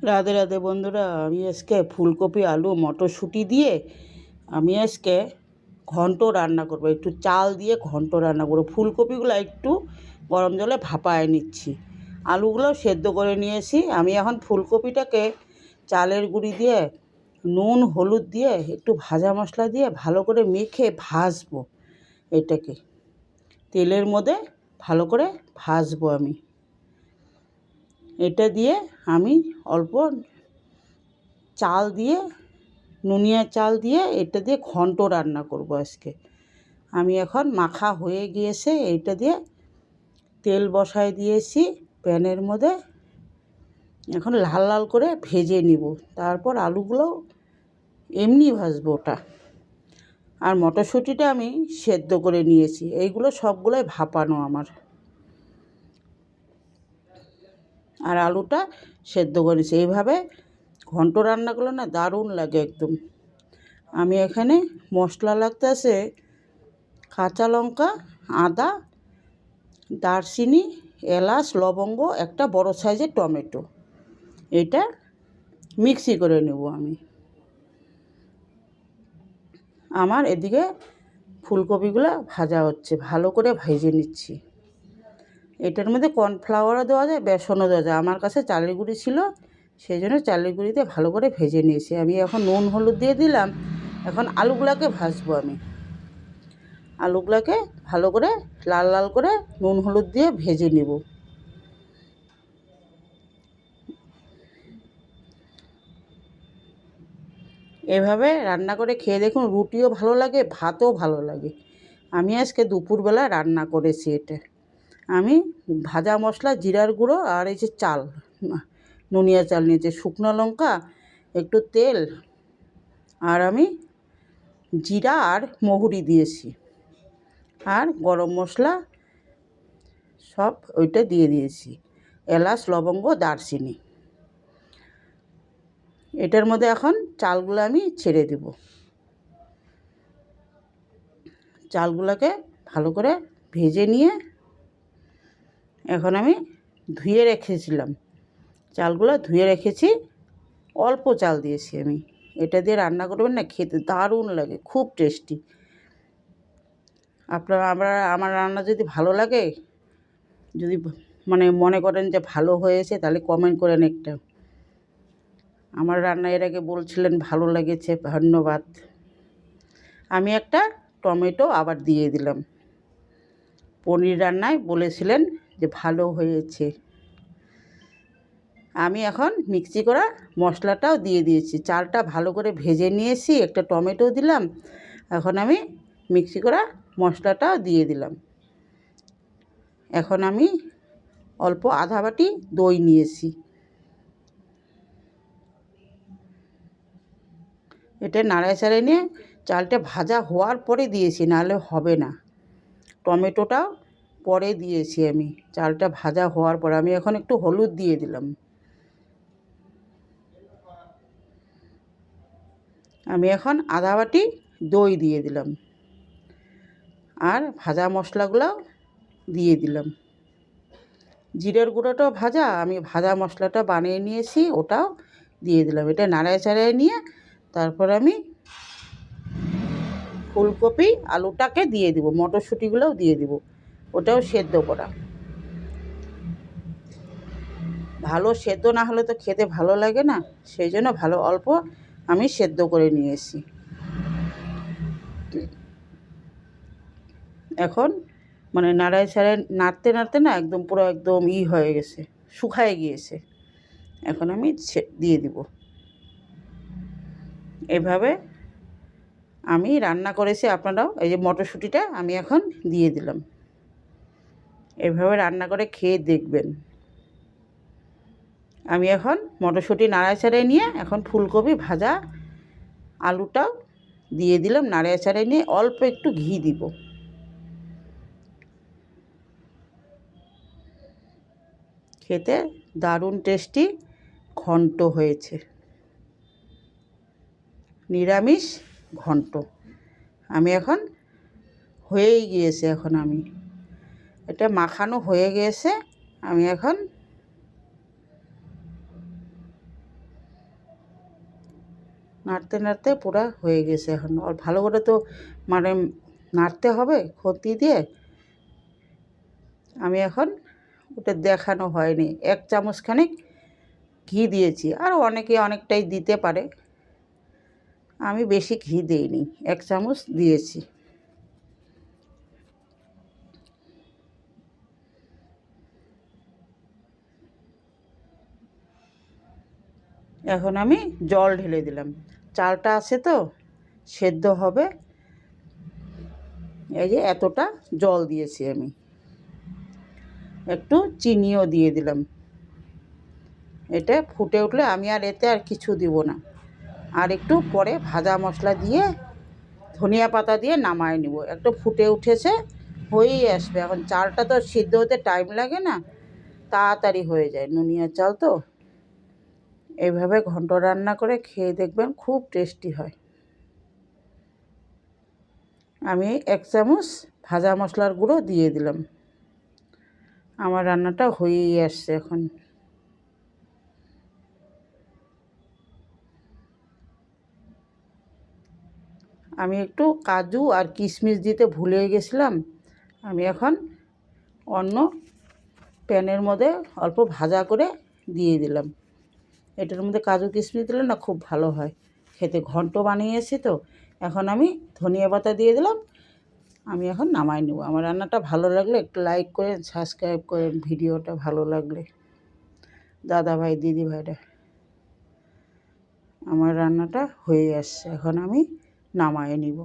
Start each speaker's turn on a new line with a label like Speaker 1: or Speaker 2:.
Speaker 1: রাধে রাধে বন্ধুরা, আমি আজকে ফুলকপি আলু মটরশুঁটি দিয়ে আমি আজকে ঘন্ট রান্না করব। একটু চাল দিয়ে ঘন্ট রান্না করব। ফুলকপিগুলো একটু গরম জলে ভাপায় নিচ্ছি, আলুগুলো সেদ্ধ করে নিয়েছি। আমি এখন ফুলকপিটাকে চালের গুঁড়ি দিয়ে নুন হলুদ দিয়ে একটু ভাজা মশলা দিয়ে ভালো করে মেখে ভাজবো। এটাকে তেলের মধ্যে ভালো করে ভাজবো আমি। এটা দিয়ে আমি অল্প চাল দিয়ে নুনিয়া চাল দিয়ে এটা দিয়ে ঘন্ট রান্না করব আজকে। আমি এখন মাখা হয়ে গিয়েছে, এইটা দিয়ে তেল বসায় দিয়েছি প্যানের মধ্যে। এখন লাল লাল করে ভেজে নিব, তারপর আলুগুলো এমনি ভাজবো ওটা। আর মটরশুঁটিটা আমি সেদ্ধ করে নিয়েছি, এইগুলো সবগুলোই ভাপানো আমার। আর আলুটা সেদ্ধ করেছি। এইভাবে ঘন্ট রান্না করলে না দারুণ লাগে একদম। আমি এখানে মশলা লাগতেছে কাঁচা লঙ্কা, আদা, দারচিনি, এলাচ, লবঙ্গ, একটা বড় সাইজের টমেটো। এটা মিক্সি করে নেব আমি। আমার এদিকে ফুলকপিগুলো ভাজা হচ্ছে, ভালো করে ভেজে নিচ্ছি। এটার মধ্যে কর্নফ্লাওয়ারও দেওয়া যায়, বেসনও দেওয়া যায়। আমার কাছে চালের গুঁড়ি ছিল, সেই জন্য চালের গুঁড়িতে ভালো করে ভেজে নিয়েছি। আমি এখন নুন হলুদ দিয়ে দিলাম। এখন আলুগুলোকে ভাজবো আমি। আলুগুলোকে ভালো করে লাল লাল করে নুন হলুদ দিয়ে ভেজে নেব। এভাবে রান্না করে খেয়ে দেখুন, রুটিও ভালো লাগে, ভাতও ভালো লাগে। আমি আজকে দুপুরবেলা রান্না করেছি এটা। আমি ভাজা মশলা, জিরার গুঁড়ো আর এই যে চাল, নুনিয়া চাল নিয়েছি, শুকনো লঙ্কা, একটু তেল, আর আমি জিরা আর মহুরি দিয়েছি, আর গরম মশলা সব ওইটা দিয়ে দিয়েছি, এলাচ, লবঙ্গ, দারচিনি। এটার মধ্যে এখন চালগুলো আমি ছেড়ে দেব। চালগুলোকে ভালো করে ভেজে নিয়ে এখন আমি ধুয়ে রেখেছিলাম, চালগুলো ধুয়ে রেখেছি, অল্প চাল দিয়েছি আমি। এটা দিয়ে রান্না করবেন না, খেতে দারুণ লাগে, খুব টেস্টি। আমার রান্না যদি ভালো লাগে, যদি মনে করেন যে ভালো হয়েছে, তাহলে কমেন্ট করেন একটা। আমার রান্না এর আগে বলছিলেন ভালো লেগেছে, ধন্যবাদ। আমি একটা টমেটো আবার দিয়ে দিলাম। পনির রান্নায় বলেছিলেন যে ভালো হয়েছে। আমি এখন মিক্সি করা মশলাটাও দিয়ে দিয়েছি, চালটা ভালো করে ভেজে নিয়েছি, একটা টমেটো দিলাম। এখন আমি মিক্সি করা মশলাটাও দিয়ে দিলাম। এখন আমি অল্প আধা বাটি দই নিয়েছি। এটা নাড়াচাড়া নিয়ে চালটা ভাজা হওয়ার পরে দিয়েছি, নাহলে হবে না। টমেটোটাও পরে দিয়েছি আমি, চালটা ভাজা হওয়ার পর। আমি এখন একটু হলুদ দিয়ে দিলাম। আমি এখন আধা বাটি দই দিয়ে দিলাম, আর ভাজা মশলাগুলোও দিয়ে দিলাম। জিরের গুঁড়োটাও ভাজা, আমি ভাজা মশলাটা বানিয়ে নিয়েছি, ওটাও দিয়ে দিলাম। এটা নাড়াচাড়ায় নিয়ে তারপর আমি ফুলকপি আলুটাকে দিয়ে দিব, মটরশুঁটিগুলোও দিয়ে দিব, ওটাও সেদ্ধ করা। ভালো সেদ্ধ না হলে তো খেতে ভালো লাগে না, সেই জন্য ভালো অল্প আমি সেদ্ধ করে নিয়েছি। এখন নাড়তে নাড়তে না একদম পুরো একদম হয়ে গেছে, শুকায় গিয়েছে। এখন আমি দিয়ে দিব। এভাবে আমি রান্না করেছি, আপনারাও এই যে মটরশুঁটিটা আমি এখন দিয়ে দিলাম। এভাবে রান্না করে খেয়ে দেখবেন। আমি এখন মটরশুঁটি নাড়াচাড়ায় নিয়ে এখন ফুলকপি ভাজা আলুটাও দিয়ে দিলাম, নাড়াচাড়ায় নিয়ে অল্প একটু ঘি দিব। খেতে দারুণ টেস্টি ঘন্ট হয়েছে, নিরামিষ ঘন্ট। আমি এখন হয়েই গিয়েছে, এখন আমি এটা মাখানো হয়ে গিয়েছে। আমি এখন নাড়তে নাড়তে পুরা হয়ে গেছে এখন। আর ভালো করে তো মানে নাড়তে হবে খুন্তি দিয়ে। আমি এখন ওটা দেখানো হয়নি, 1 চামচ খানিক ঘি দিয়েছি, আর অনেকে অনেকটাই দিতে পারে, আমি বেশি ঘি দিইনি, 1 চামচ দিয়েছি। এখন আমি জল ঢেলে দিলাম, চালটা আছে তো সেদ্ধ হবে। এই যে এতটা জল দিয়েছি আমি, একটু চিনিও দিয়ে দিলাম। এটা ফুটে উঠলে আমি আর এতে আর কিছু দিব না, আর একটু পরে ভাজা মশলা দিয়ে ধনিয়া পাতা দিয়ে নামায় নেব। একটু ফুটে উঠেছে, হয়েই আসবে। এখন চালটা তো সিদ্ধ হতে টাইম লাগে না, তাড়াতাড়ি হয়ে যায়, নুনিয়া চাল তো। এইভাবে ঘন্ট রান্না করে খেয়ে দেখবেন, খুব টেস্টি হয়। আমি 1 চামচ ভাজা মশলার গুঁড়ো দিয়ে দিলাম। আমার রান্নাটা হয়েই আসছে এখন। আমি একটু কাজু আর কিশমিশ দিতে ভুলে গেছিলাম। আমি এখন অন্য প্যানের মধ্যে অল্প ভাজা করে দিয়ে দিলাম। এটার মধ্যে কাজু কিশমিশ দিলে না খুব ভালো হয় খেতে, ঘন্ট বানিয়েছি তো। এখন আমি ধনিয়া পাতা দিয়ে দিলাম। আমি এখন নামাই নেব। আমার রান্নাটা ভালো লাগলে একটু লাইক করেন, সাবস্ক্রাইব করেন ভিডিওটা ভালো লাগলে, দাদা ভাই দিদি ভাইরা। আমার রান্নাটা হয়ে আসছে, এখন আমি নামায়ে নিব।